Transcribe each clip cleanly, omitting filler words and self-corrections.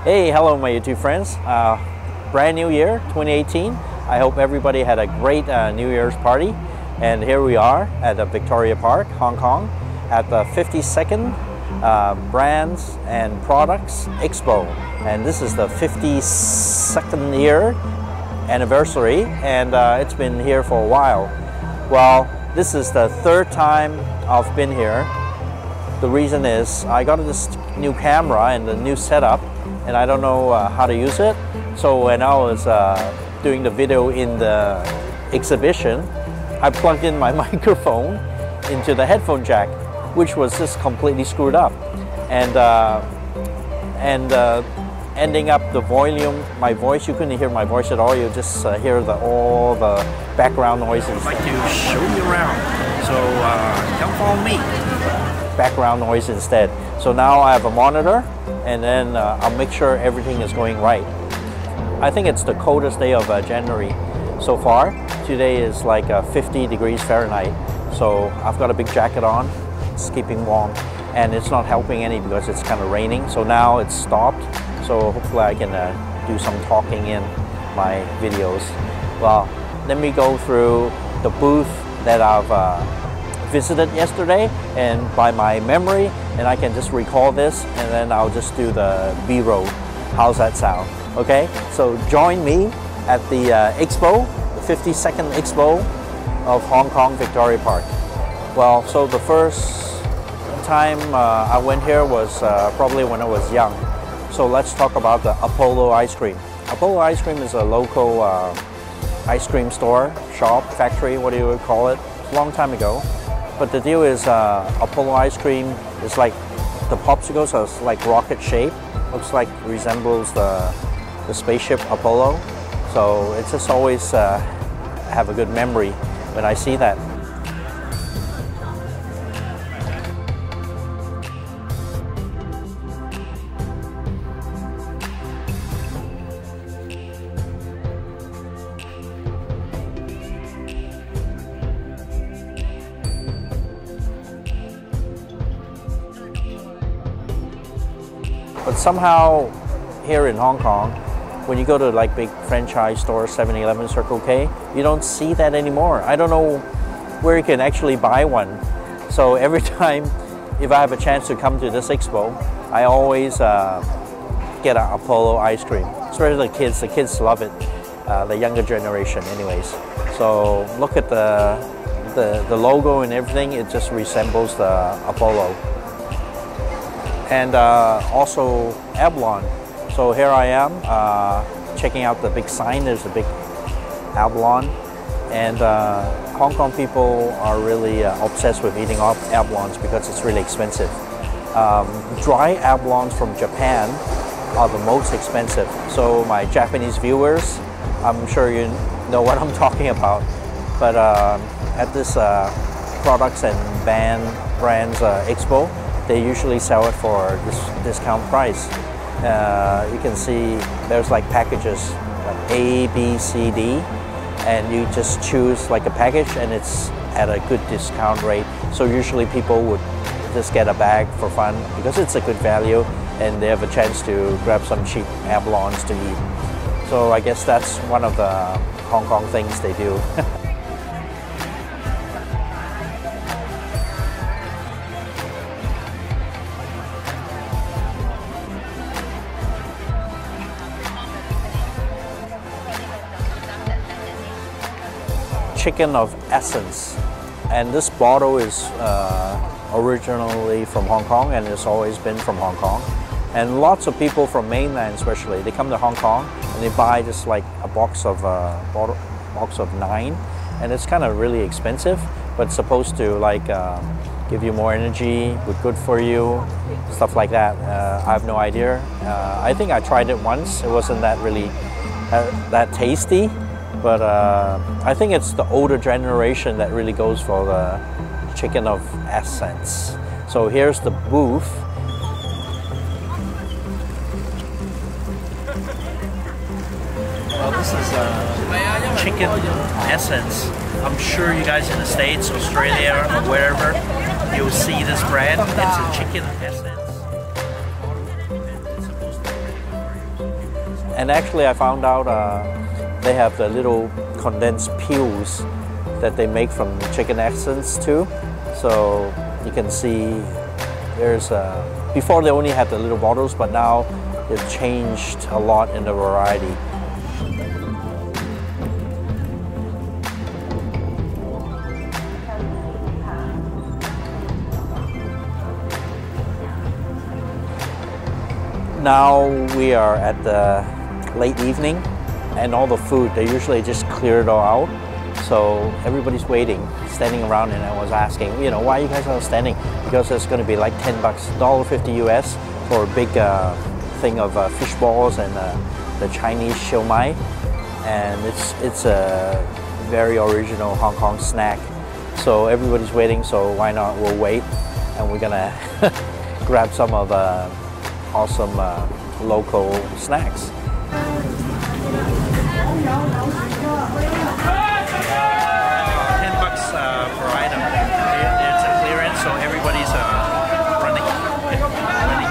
Hey, hello my YouTube friends. Brand new year, 2018. I hope everybody had a great New Year's party. And here we are at the Victoria Park, Hong Kong, at the 52nd Brands and Products Expo. And this is the 52nd year anniversary, and it's been here for a while. Well, this is the third time I've been here. The reason is I got this new camera and the new setup, and I don't know how to use it. So when I was doing the video in the exhibition, I plugged in my microphone into the headphone jack, which was just completely screwed up, and ending up the volume, my voice, you couldn't hear my voice at all. You just hear all the background noises. I'd like to show you around, so come follow me. Background noise instead. So now I have a monitor, and then I'll make sure everything is going right. I think it's the coldest day of January so far. Today is like 50 degrees Fahrenheit, so I've got a big jacket on. It's keeping warm, and it's not helping any because it's kind of raining. So now it's stopped, so hopefully I can do some talking in my videos. Well, let me go through the booth that I've visited yesterday, and by my memory, and I can just recall this, and then I'll just do the B-roll. How's that sound? Okay, so join me at the Expo, the 52nd Expo of Hong Kong Victoria Park. Well, so the first time I went here was probably when I was young. So let's talk about the Apollo ice cream. Apollo ice cream is a local ice cream store, shop, factory, what do you call it? A long time ago. But the deal is Apollo ice cream is like the popsicles are like rocket shape. Looks like resembles the spaceship Apollo. So it's just always have a good memory when I see that. But somehow here in Hong Kong, when you go to like big franchise stores, 7-Eleven, Circle K, you don't see that anymore. I don't know where you can actually buy one. So every time, if I have a chance to come to this expo, I always get an Apollo ice cream. Especially the kids love it, the younger generation anyways. So look at the logo and everything, it just resembles the Apollo. And also Abalone. So here I am checking out the big sign. There's a big abalone, and Hong Kong people are really obsessed with eating abalones because it's really expensive. Dry abalones from Japan are the most expensive. So my Japanese viewers, I'm sure you know what I'm talking about. But at this Products and Brands Expo, they usually sell it for this discount price. You can see there's like packages, like A, B, C, D, and you just choose like a package and it's at a good discount rate. So usually people would just get a bag for fun because it's a good value and they have a chance to grab some cheap abalones to eat. So I guess that's one of the Hong Kong things they do. Chicken of essence, and this bottle is originally from Hong Kong and it's always been from Hong Kong, and lots of people from mainland especially, they come to Hong Kong and they buy just like a box of 9, and it's kind of really expensive, but it's supposed to like give you more energy, good for you, stuff like that. I have no idea. I think I tried it once. It wasn't that really that tasty. But I think it's the older generation that really goes for the chicken of essence. So here's the booth. Well, this is chicken essence. I'm sure you guys in the States, Australia, or wherever, you'll see this brand. It's a chicken essence. And actually, I found out they have the little condensed peels that they make from chicken essence too. So you can see there's before they only had the little bottles, but now they've changed a lot in the variety. Now we are at the late evening, and all the food, they usually just clear it all out. So everybody's waiting, standing around, and I was asking, you know, why you guys are standing? Because it's going to be like $10, $1.50 US for a big thing of fish balls and the Chinese siomai. And it's a very original Hong Kong snack. So everybody's waiting, so why not? We'll wait, and we're gonna grab some of awesome local snacks. $10 per item. It's a clearance, so everybody's running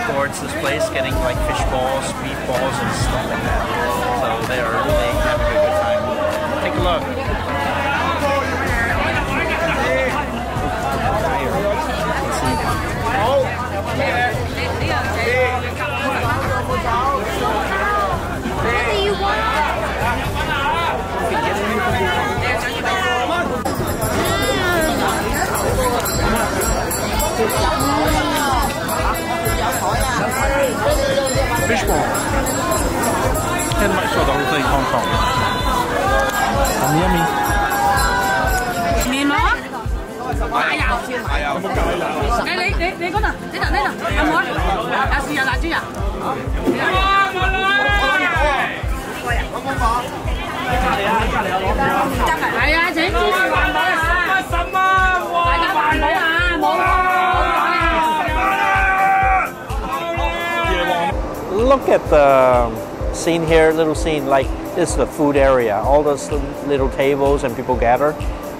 towards this place, getting like fish balls, beef balls, and stuff like that. So they are really having a good time. Take a look. Fish ball. $10 for the whole thing, Hong Kong. Yummy. 面膜，奶油，你嗰度，呢度，有冇啊？有豉油辣椒油。係啊，請支持環保啊！大家環保啊！冇。Look at the scene here, little scene, like this is the food area, all those little tables and people gather.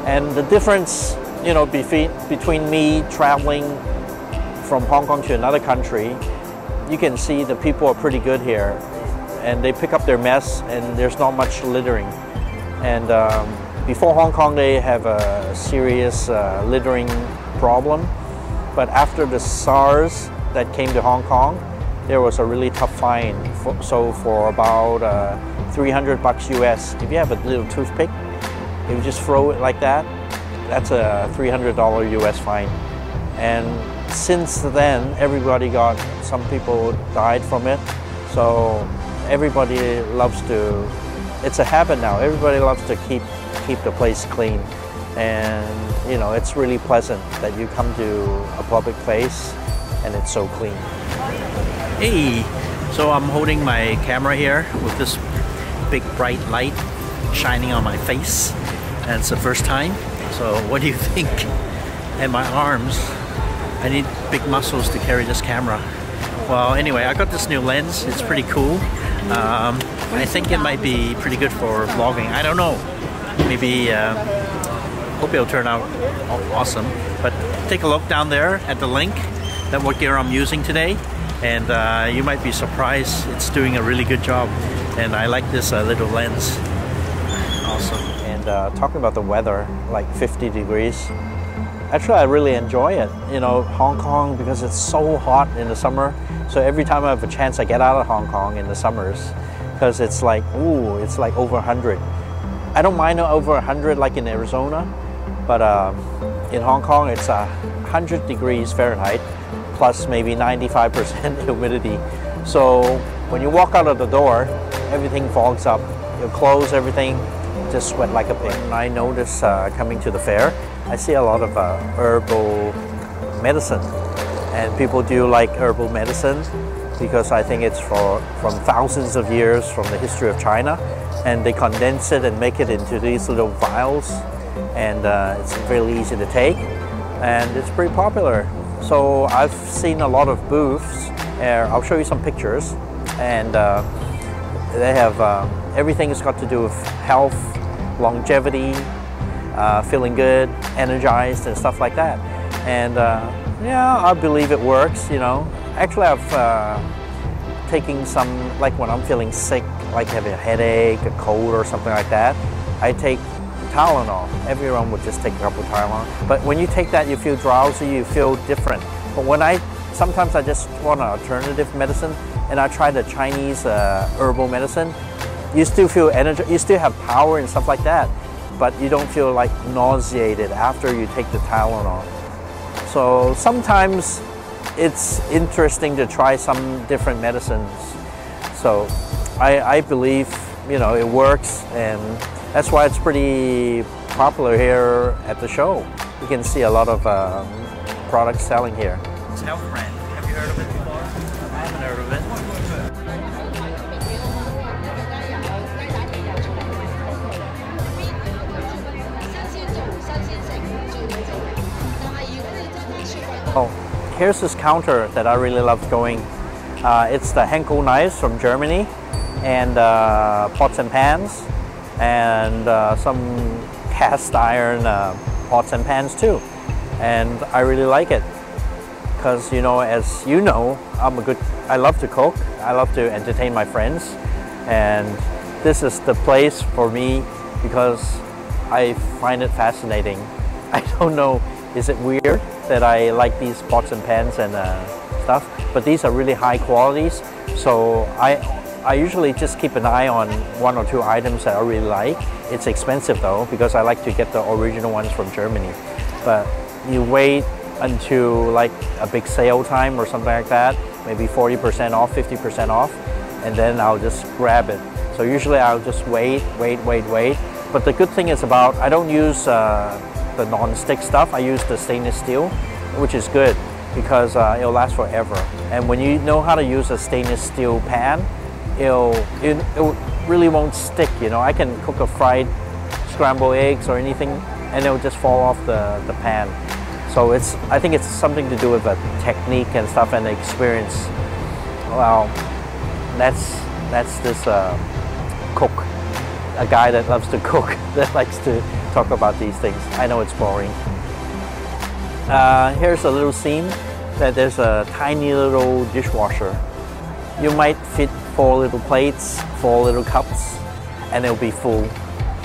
And the difference, you know, between me traveling from Hong Kong to another country, you can see the people are pretty good here. And they pick up their mess, and there's not much littering. And before Hong Kong, they have a serious littering problem. But after the SARS that came to Hong Kong, there was a really tough fine. So for about $300 US, if you have a little toothpick, if you just throw it like that, that's a $300 US fine. And since then, some people died from it. So everybody loves to, it's a habit now. Everybody loves to keep the place clean. And you know, it's really pleasant that you come to a public place and it's so clean. Hey, so I'm holding my camera here with this big bright light shining on my face, and it's the first time. So what do you think? And my arms, I need big muscles to carry this camera. Well, anyway, I got this new lens. It's pretty cool. I think it might be pretty good for vlogging. I don't know. Maybe, hope it'll turn out awesome. But take a look down there at the link that what gear I'm using today. And you might be surprised, it's doing a really good job. And I like this little lens. Awesome. And talking about the weather, like 50 degrees. Actually, I really enjoy it. You know, Hong Kong, because it's so hot in the summer. So every time I have a chance, I get out of Hong Kong in the summers. Because it's like, ooh, it's like over 100. I don't mind over 100 like in Arizona. But in Hong Kong, it's 100 degrees Fahrenheit. Plus maybe 95% humidity. So when you walk out of the door, everything fogs up. Your clothes, everything, just sweat like a pig. I notice coming to the fair, I see a lot of herbal medicine. And people do like herbal medicine because I think it's from thousands of years from the history of China. And they condense it and make it into these little vials. And it's really easy to take. And it's pretty popular. So I've seen a lot of booths. I'll show you some pictures, and they have everything has got to do with health, longevity, feeling good, energized, and stuff like that. And yeah, I believe it works. You know, actually, taking some, like when I'm feeling sick, like having a headache, a cold or something like that, I take Tylenol. Everyone would just take a couple of Tylenol. But when you take that, you feel drowsy, you feel different. But sometimes I just want an alternative medicine, and I try the Chinese herbal medicine. You still feel energy, you still have power and stuff like that, but you don't feel like nauseated after you take the Tylenol. So sometimes it's interesting to try some different medicines. So I believe, you know, it works, and that's why it's pretty popular here at the show. You can see a lot of products selling here. It's Health Brand. Have you heard of it before? I haven't heard of it. Oh, here's this counter that I really love going. It's the Henkel knives from Germany, and pots and pans, and some cast iron pots and pans too. And I really like it because, you know, as you know, I love to cook, I love to entertain my friends, and this is the place for me because I find it fascinating. I don't know, is it weird that I like these pots and pans and stuff, but these are really high qualities, so I usually just keep an eye on one or two items that I really like. It's expensive though, because I like to get the original ones from Germany. But you wait until like a big sale time or something like that, maybe 40% off, 50% off, and then I'll just grab it. So usually I'll just wait. But the good thing is I don't use the non-stick stuff. I use the stainless steel, which is good because it'll last forever. And when you know how to use a stainless steel pan, it really won't stick, you know. I can cook a fried scrambled eggs or anything and it'll just fall off the pan. So I think it's something to do with the technique and stuff and the experience. Well, that's this cook, a guy that loves to cook, that likes to talk about these things. I know it's boring. Here's a little scene that there's a tiny little dishwasher. You might fit 4 little plates, 4 little cups, and it'll be full.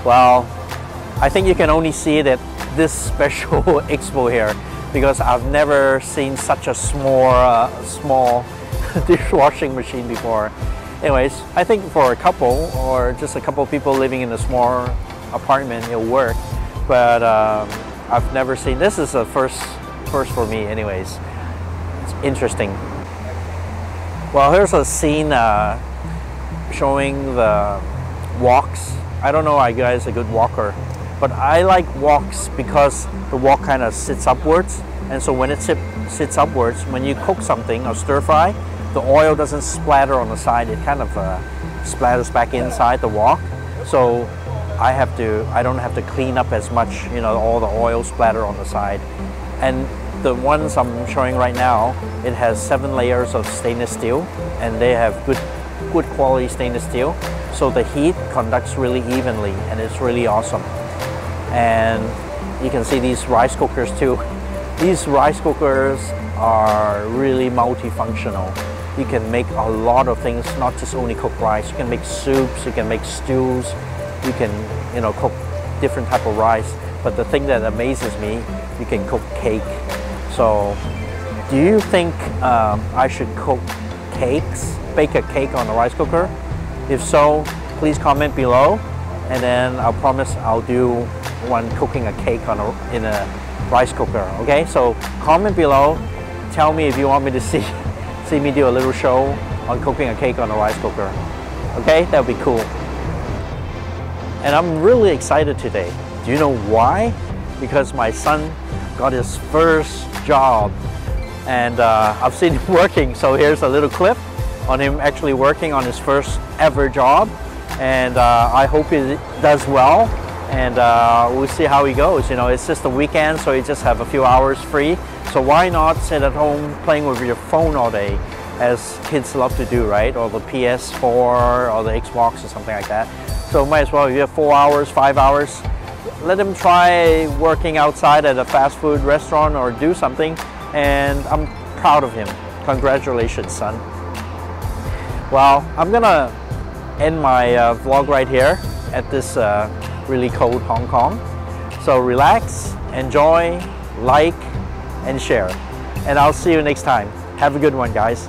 Well, I think you can only see it at this special expo here, because I've never seen such a small dishwashing machine before. Anyways, I think for a couple or just a couple of people living in a small apartment, it'll work. But I've never seen, this is a first for me anyways. It's interesting. Well, here's a scene showing the walks. I don't know, are you guys a good walker? But I like walks because the walk kind of sits upwards. And so when it sits upwards, when you cook something or stir fry, the oil doesn't splatter on the side. It kind of splatters back inside the wok. So I don't have to clean up as much, you know, all the oil splatter on the side. And the ones I'm showing right now, it has 7 layers of stainless steel, and they have good quality stainless steel. So the heat conducts really evenly, and it's really awesome. And you can see these rice cookers too. These rice cookers are really multifunctional. You can make a lot of things, not just only cook rice. You can make soups, you can make stews, you can, you know, cook different type of rice. But the thing that amazes me, you can cook cake. So, do you think I should cook cakes, bake a cake on a rice cooker? If so, please comment below, and then I'll promise I'll do one cooking a cake in a rice cooker. Okay, so comment below, tell me if you want me to see me do a little show on cooking a cake on a rice cooker. Okay, that would be cool. And I'm really excited today. Do you know why? Because my son got his first job, and I've seen him working. So here's a little clip on him actually working on his first ever job, and I hope he does well, and we'll see how he goes. You know, it's just a weekend, so you just have a few hours free. So why not sit at home playing with your phone all day, as kids love to do, right? Or the PS4 or the Xbox or something like that. So might as well, if you have 4 hours, 5 hours, let him try working outside at a fast food restaurant or do something, and I'm proud of him. Congratulations, son. Well, I'm gonna end my vlog right here at this really cold Hong Kong. So relax, enjoy, like, and share. And I'll see you next time. Have a good one, guys.